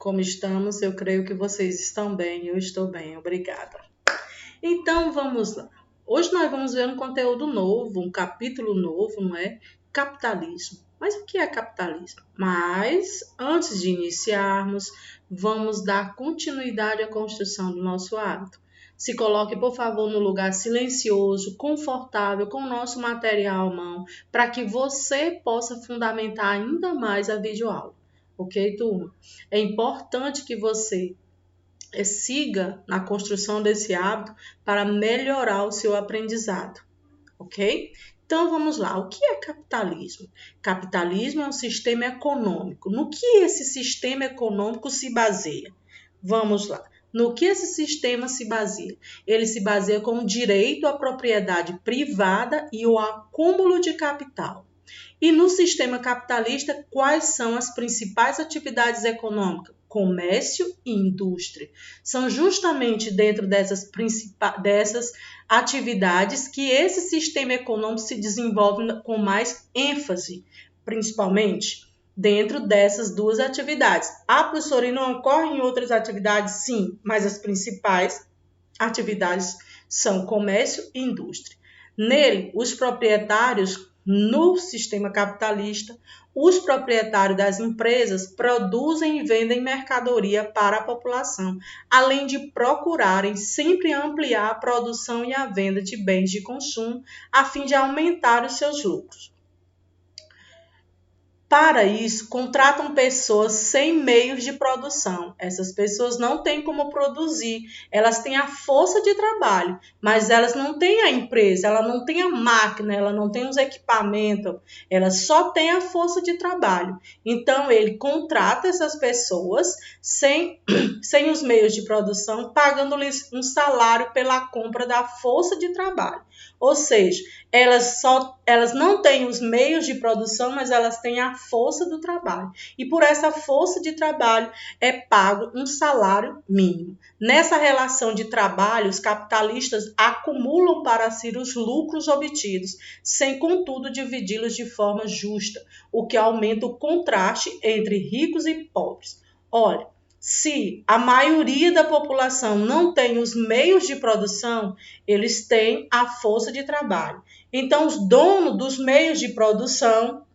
Como estamos? Eu creio que vocês estão bem, eu estou bem, obrigada. Então vamos lá. Hoje nós vamos ver um conteúdo novo, um capítulo novo, não é? Capitalismo. Mas o que é capitalismo? Mas antes de iniciarmos, vamos dar continuidade à construção do nosso hábito. Se coloque, por favor, no lugar silencioso, confortável, com o nosso material à mão, para que você possa fundamentar ainda mais a videoaula. Ok, turma? É importante que você siga na construção desse hábito para melhorar o seu aprendizado, ok? Então vamos lá, o que é capitalismo? Capitalismo é um sistema econômico. No que esse sistema econômico se baseia? Vamos lá. No que esse sistema se baseia? Ele se baseia com o direito à propriedade privada e o acúmulo de capital. E no sistema capitalista, quais são as principais atividades econômicas? Comércio e indústria. São justamente dentro dessas atividades que esse sistema econômico se desenvolve com mais ênfase, principalmente dentro dessas duas atividades. Professora, e não ocorre em outras atividades? Sim, mas as principais atividades são comércio e indústria. Nele, os proprietários, no sistema capitalista, os proprietários das empresas produzem e vendem mercadoria para a população, além de procurarem sempre ampliar a produção e a venda de bens de consumo, a fim de aumentar os seus lucros. Para isso, contratam pessoas sem meios de produção. Essas pessoas não têm como produzir, elas têm a força de trabalho, mas elas não têm a empresa, ela não tem a máquina, ela não tem os equipamentos, ela só tem a força de trabalho. Então, ele contrata essas pessoas sem os meios de produção, pagando-lhes um salário pela compra da força de trabalho. Ou seja, elas não têm os meios de produção, mas elas têm a força do trabalho. E por essa força de trabalho é pago um salário mínimo. Nessa relação de trabalho, os capitalistas acumulam para si os lucros obtidos, sem contudo dividi-los de forma justa, o que aumenta o contraste entre ricos e pobres. Olha, se a maioria da população não tem os meios de produção, eles têm a força de trabalho. Então, os donos dos meios de produção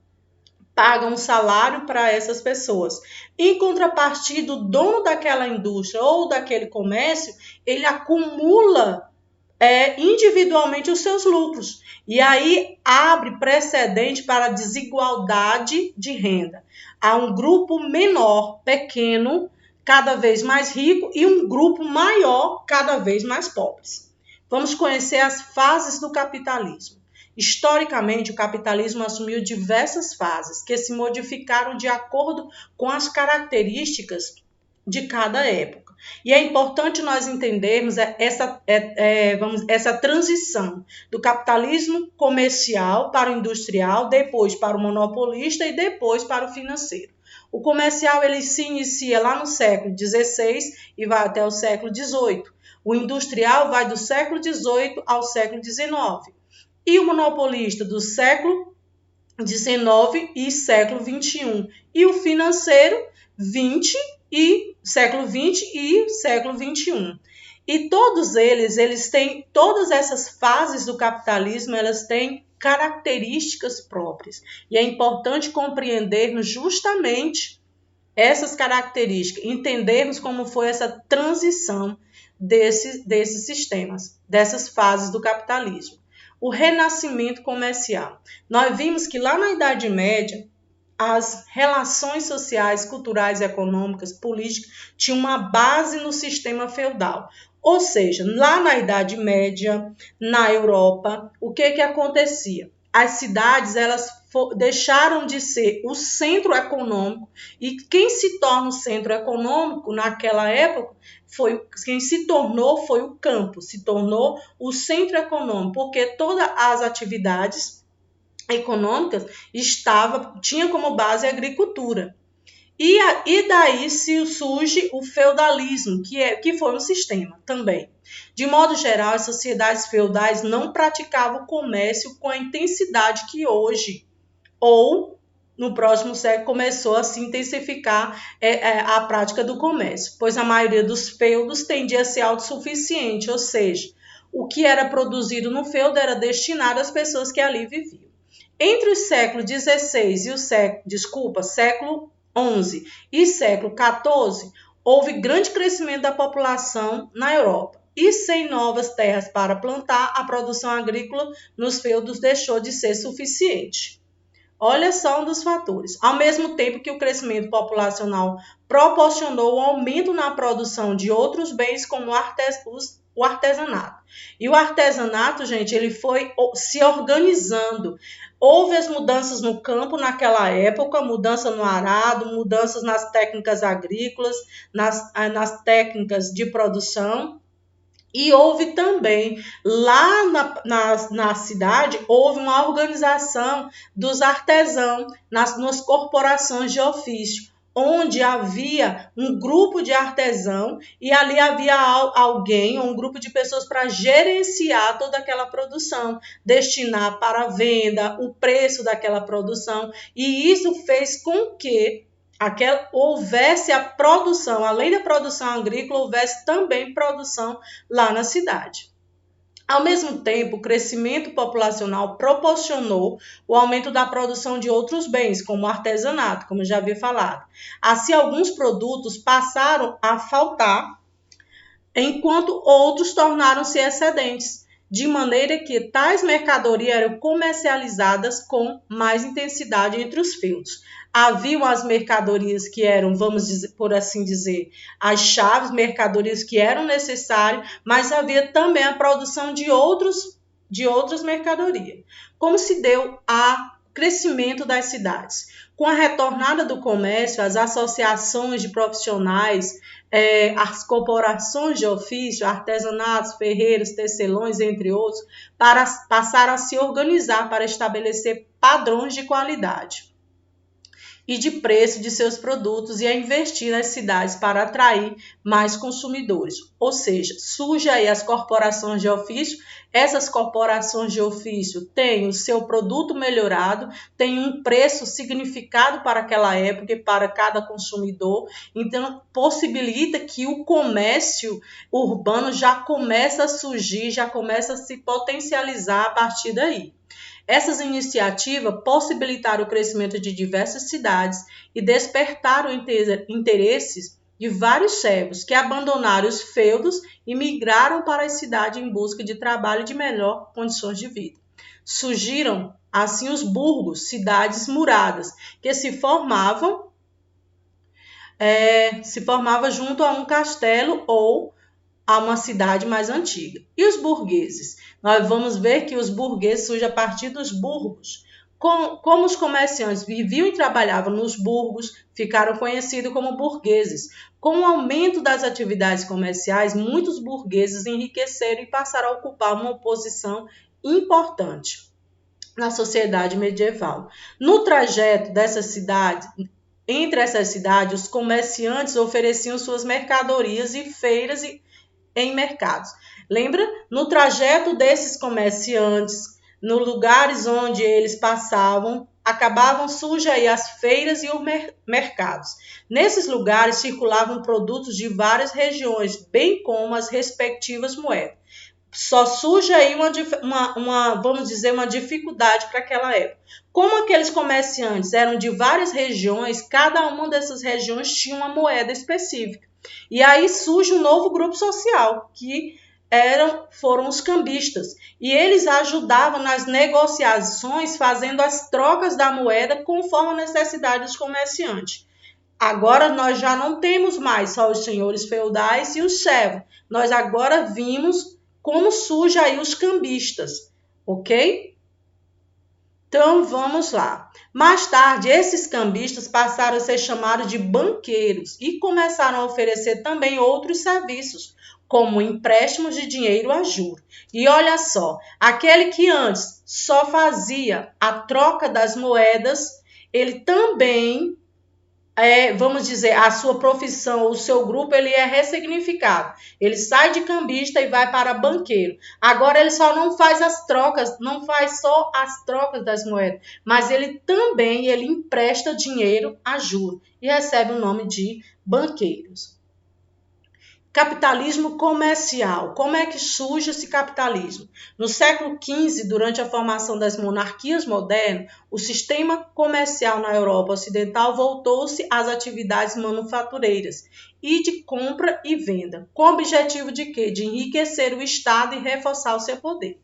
pagam um salário para essas pessoas. Em contrapartida, o dono daquela indústria ou daquele comércio, ele acumula individualmente os seus lucros. E aí abre precedente para a desigualdade de renda. Há um grupo menor, pequeno, cada vez mais rico, e um grupo maior, cada vez mais pobre. Vamos conhecer as fases do capitalismo. Historicamente, o capitalismo assumiu diversas fases que se modificaram de acordo com as características de cada época. E é importante nós entendermos essa transição do capitalismo comercial para o industrial, depois para o monopolista e depois para o financeiro. O comercial ele se inicia lá no século XVI e vai até o século XVIII. O industrial vai do século XVIII ao século XIX. E o monopolista do século XIX e século XXI. E o financeiro, século XX e século XXI. E todos eles têm, todas essas fases do capitalismo, elas têm características próprias. E é importante compreendermos justamente essas características, entendermos como foi essa transição desses sistemas, dessas fases do capitalismo. O renascimento comercial. Nós vimos que lá na Idade Média, as relações sociais, culturais, econômicas, políticas tinham uma base no sistema feudal. Ou seja, lá na Idade Média, na Europa, o que acontecia? As cidades elas deixaram de ser o centro econômico e quem se torna o centro econômico naquela época quem se tornou foi o campo, se tornou o centro econômico, porque todas as atividades econômicas tinha como base a agricultura. E daí surge o feudalismo, que foi um sistema também. De modo geral, as sociedades feudais não praticavam o comércio com a intensidade que hoje, ou no próximo século começou a se intensificar a prática do comércio, pois a maioria dos feudos tendia a ser autossuficiente, ou seja, o que era produzido no feudo era destinado às pessoas que ali viviam. Entre o século XVI e o século XI e século XIV, houve grande crescimento da população na Europa. E sem novas terras para plantar, a produção agrícola nos feudos deixou de ser suficiente. Olha só um dos fatores. Ao mesmo tempo que o crescimento populacional proporcionou o aumento na produção de outros bens, como o artesanato. E o artesanato, gente, ele foi se organizando. Houve as mudanças no campo naquela época, mudança no arado, mudanças nas técnicas agrícolas, nas técnicas de produção. E houve também, lá na cidade, houve uma organização dos artesãos nas corporações de ofício, onde havia um grupo de artesãos e ali havia alguém, um grupo de pessoas para gerenciar toda aquela produção, destinar para a venda, o preço daquela produção. E isso fez com que houvesse a produção, além da produção agrícola, houvesse também produção lá na cidade. Ao mesmo tempo, o crescimento populacional proporcionou o aumento da produção de outros bens, como o artesanato, como eu já havia falado. Assim, alguns produtos passaram a faltar, enquanto outros tornaram-se excedentes, de maneira que tais mercadorias eram comercializadas com mais intensidade entre os feudos. Haviam as mercadorias que eram, vamos dizer, por assim dizer, as chaves, mercadorias que eram necessárias, mas havia também a produção de outras mercadorias. Como se deu o crescimento das cidades? Com a retornada do comércio, as associações de profissionais, as corporações de ofício, artesanatos, ferreiros, tecelões, entre outros, passaram a se organizar para estabelecer padrões de qualidade e de preço de seus produtos e a investir nas cidades para atrair mais consumidores. Ou seja, surge aí as corporações de ofício. Essas corporações de ofício têm o seu produto melhorado, têm um preço significado para aquela época e para cada consumidor. Então, possibilita que o comércio urbano já comece a surgir, já comece a se potencializar a partir daí. Essas iniciativas possibilitaram o crescimento de diversas cidades e despertaram interesses de vários servos que abandonaram os feudos e migraram para a cidade em busca de trabalho e de melhores condições de vida. Surgiram, assim, os burgos, cidades muradas, que se formavam junto a um castelo ou a uma cidade mais antiga. E os burgueses? Nós vamos ver que os burgueses surgem a partir dos burgos. Como os comerciantes viviam e trabalhavam nos burgos, ficaram conhecidos como burgueses. Com o aumento das atividades comerciais, muitos burgueses enriqueceram e passaram a ocupar uma posição importante na sociedade medieval. No trajeto dessas cidades, entre essas cidades, os comerciantes ofereciam suas mercadorias e feiras em mercados. Lembra? No trajeto desses comerciantes, nos lugares onde eles passavam, surgem aí as feiras e os mercados. Nesses lugares circulavam produtos de várias regiões, bem como as respectivas moedas. Só surge aí vamos dizer, uma dificuldade para aquela época. Como aqueles comerciantes eram de várias regiões, cada uma dessas regiões tinha uma moeda específica. E aí surge um novo grupo social, que foram os cambistas. E eles ajudavam nas negociações, fazendo as trocas da moeda conforme a necessidade dos comerciantes. Agora nós já não temos mais só os senhores feudais e os servos. Nós agora vimos como surge aí os cambistas, ok? Então, vamos lá. Mais tarde, esses cambistas passaram a ser chamados de banqueiros e começaram a oferecer também outros serviços, como empréstimos de dinheiro a juros. E olha só, aquele que antes só fazia a troca das moedas, ele também vamos dizer, a sua profissão, o seu grupo, ele é ressignificado. Ele sai de cambista e vai para banqueiro. Agora ele só não faz as trocas, não faz só as trocas das moedas, mas ele também empresta dinheiro a juros e recebe o nome de banqueiros. Capitalismo comercial. Como é que surge esse capitalismo? No século XV, durante a formação das monarquias modernas, o sistema comercial na Europa Ocidental voltou-se às atividades manufatureiras e de compra e venda, com o objetivo de quê? De enriquecer o Estado e reforçar o seu poder.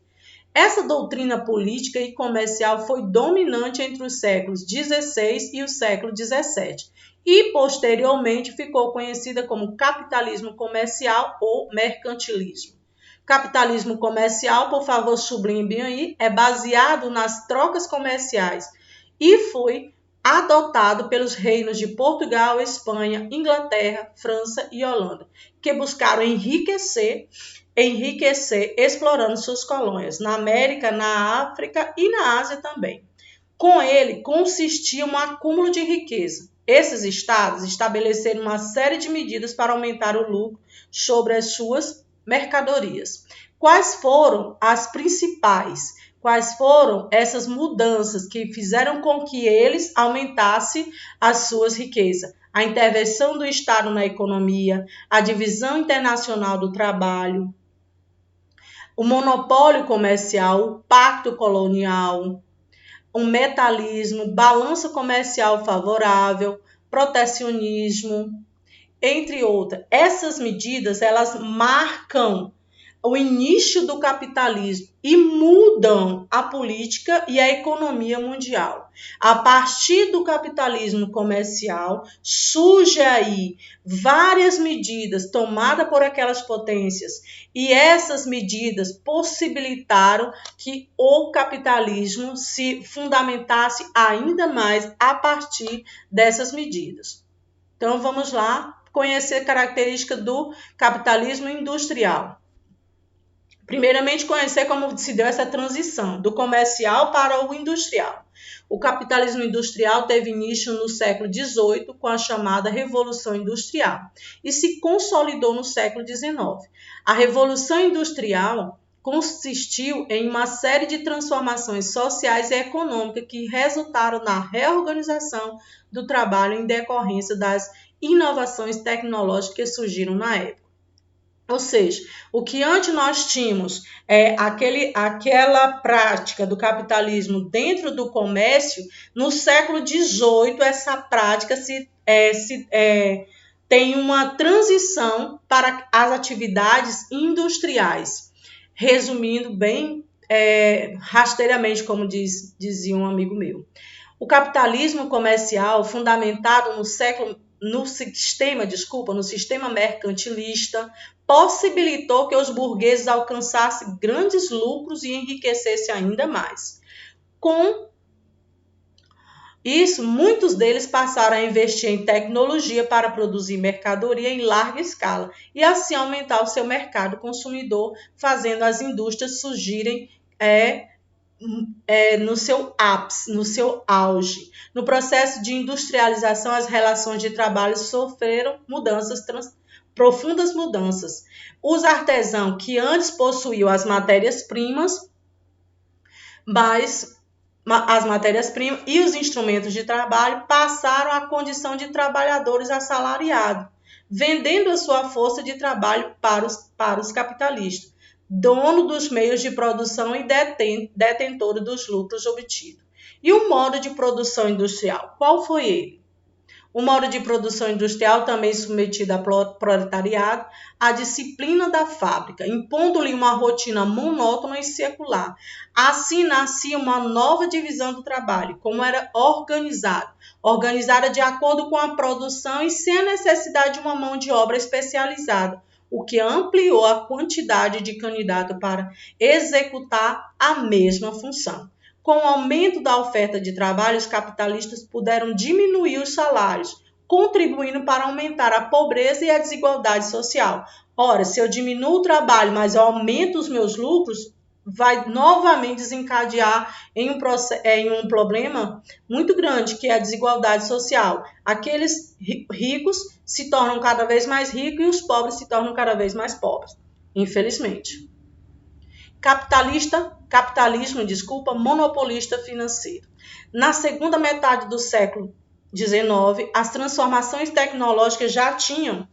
Essa doutrina política e comercial foi dominante entre os séculos XVI e o século XVII e, posteriormente, ficou conhecida como capitalismo comercial ou mercantilismo. Capitalismo comercial, por favor, sublinhem aí, é baseado nas trocas comerciais e foi adotado pelos reinos de Portugal, Espanha, Inglaterra, França e Holanda, que buscaram enriquecer explorando suas colônias na América, na África e na Ásia também. Com ele, consistia um acúmulo de riqueza. Esses estados estabeleceram uma série de medidas para aumentar o lucro sobre as suas mercadorias. Quais foram as principais? Quais foram essas mudanças que fizeram com que eles aumentassem as suas riquezas? A intervenção do Estado na economia, a divisão internacional do trabalho, o monopólio comercial, o pacto colonial, o metalismo, balança comercial favorável, protecionismo, entre outras. Essas medidas, elas marcam o início do capitalismo e mudam a política e a economia mundial. A partir do capitalismo comercial, surge aí várias medidas tomadas por aquelas potências e essas medidas possibilitaram que o capitalismo se fundamentasse ainda mais a partir dessas medidas. Então, vamos lá conhecer a característica do capitalismo industrial. Primeiramente, conhecer como se deu essa transição do comercial para o industrial. O capitalismo industrial teve início no século XVIII com a chamada Revolução Industrial e se consolidou no século XIX. A Revolução Industrial consistiu em uma série de transformações sociais e econômicas que resultaram na reorganização do trabalho em decorrência das inovações tecnológicas que surgiram na época. Ou seja, o que antes nós tínhamos aquela prática do capitalismo dentro do comércio, no século XVIII essa prática tem uma transição para as atividades industriais. Resumindo bem rasteiramente, como dizia um amigo meu. O capitalismo comercial, fundamentado no sistema mercantilista, possibilitou que os burgueses alcançassem grandes lucros e enriquecessem ainda mais. Com isso, muitos deles passaram a investir em tecnologia para produzir mercadoria em larga escala e assim aumentar o seu mercado consumidor, fazendo as indústrias surgirem no seu ápice, no seu auge. No processo de industrialização, as relações de trabalho sofreram profundas mudanças. Os artesãos que antes possuíam as matérias-primas e os instrumentos de trabalho passaram à condição de trabalhadores assalariados, vendendo a sua força de trabalho para os capitalistas, dono dos meios de produção e detentor dos lucros obtidos. E o modo de produção industrial, qual foi ele? O modo de produção industrial, também submetido ao proletariado, a disciplina da fábrica, impondo-lhe uma rotina monótona e secular. Assim nascia uma nova divisão do trabalho, como era organizada de acordo com a produção e sem a necessidade de uma mão de obra especializada, o que ampliou a quantidade de candidatos para executar a mesma função. Com o aumento da oferta de trabalho, os capitalistas puderam diminuir os salários, contribuindo para aumentar a pobreza e a desigualdade social. Ora, se eu diminuo o trabalho, mas eu aumento os meus lucros, vai novamente desencadear em um problema muito grande, que é a desigualdade social. Aqueles ricos se tornam cada vez mais ricos e os pobres se tornam cada vez mais pobres, infelizmente. Capitalismo, monopolista financeiro. Na segunda metade do século XIX, as transformações tecnológicas já tinham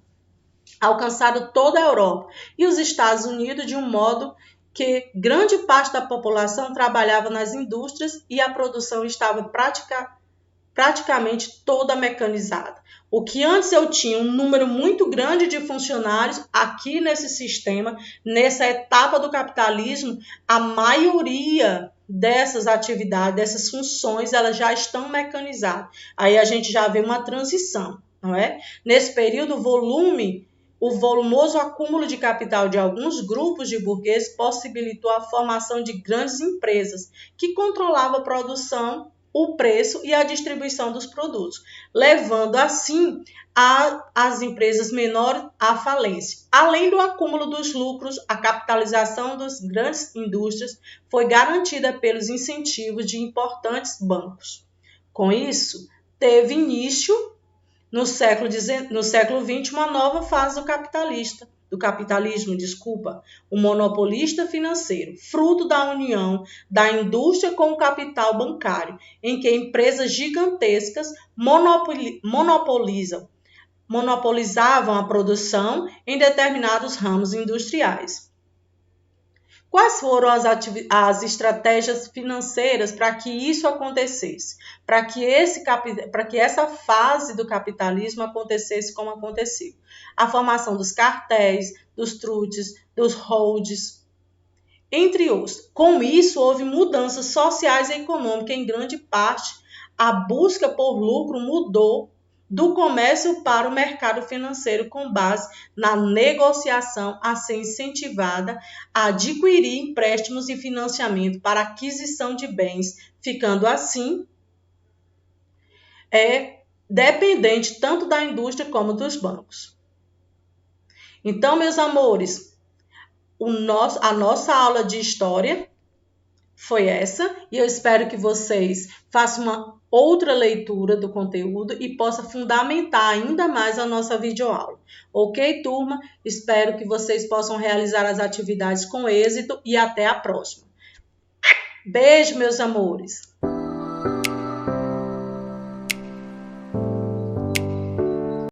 alcançado toda a Europa e os Estados Unidos de um modo que grande parte da população trabalhava nas indústrias e a produção estava praticamente toda mecanizada. O que antes eu tinha um número muito grande de funcionários, aqui nesse sistema, nessa etapa do capitalismo, a maioria dessas atividades, dessas funções, elas já estão mecanizadas. Aí a gente já vê uma transição, não é? Nesse período, o volumoso acúmulo de capital de alguns grupos de burgueses possibilitou a formação de grandes empresas que controlavam a produção, o preço e a distribuição dos produtos, levando assim as empresas menores à falência. Além do acúmulo dos lucros, a capitalização das grandes indústrias foi garantida pelos incentivos de importantes bancos. Com isso, teve início no século XX, uma nova fase do capitalismo, o monopolista financeiro, fruto da união da indústria com o capital bancário, em que empresas gigantescas monopolizavam a produção em determinados ramos industriais. Quais foram as estratégias financeiras para que isso acontecesse? Para que essa fase do capitalismo acontecesse como aconteceu? A formação dos cartéis, dos trutes, dos holds, entre outros. Com isso, houve mudanças sociais e econômicas em grande parte. A busca por lucro mudou do comércio para o mercado financeiro com base na negociação a ser incentivada a adquirir empréstimos e financiamento para aquisição de bens, ficando assim dependente tanto da indústria como dos bancos. Então, meus amores, a nossa aula de história foi essa, e eu espero que vocês façam uma outra leitura do conteúdo e possa fundamentar ainda mais a nossa videoaula. Ok, turma? Espero que vocês possam realizar as atividades com êxito e até a próxima. Beijo, meus amores!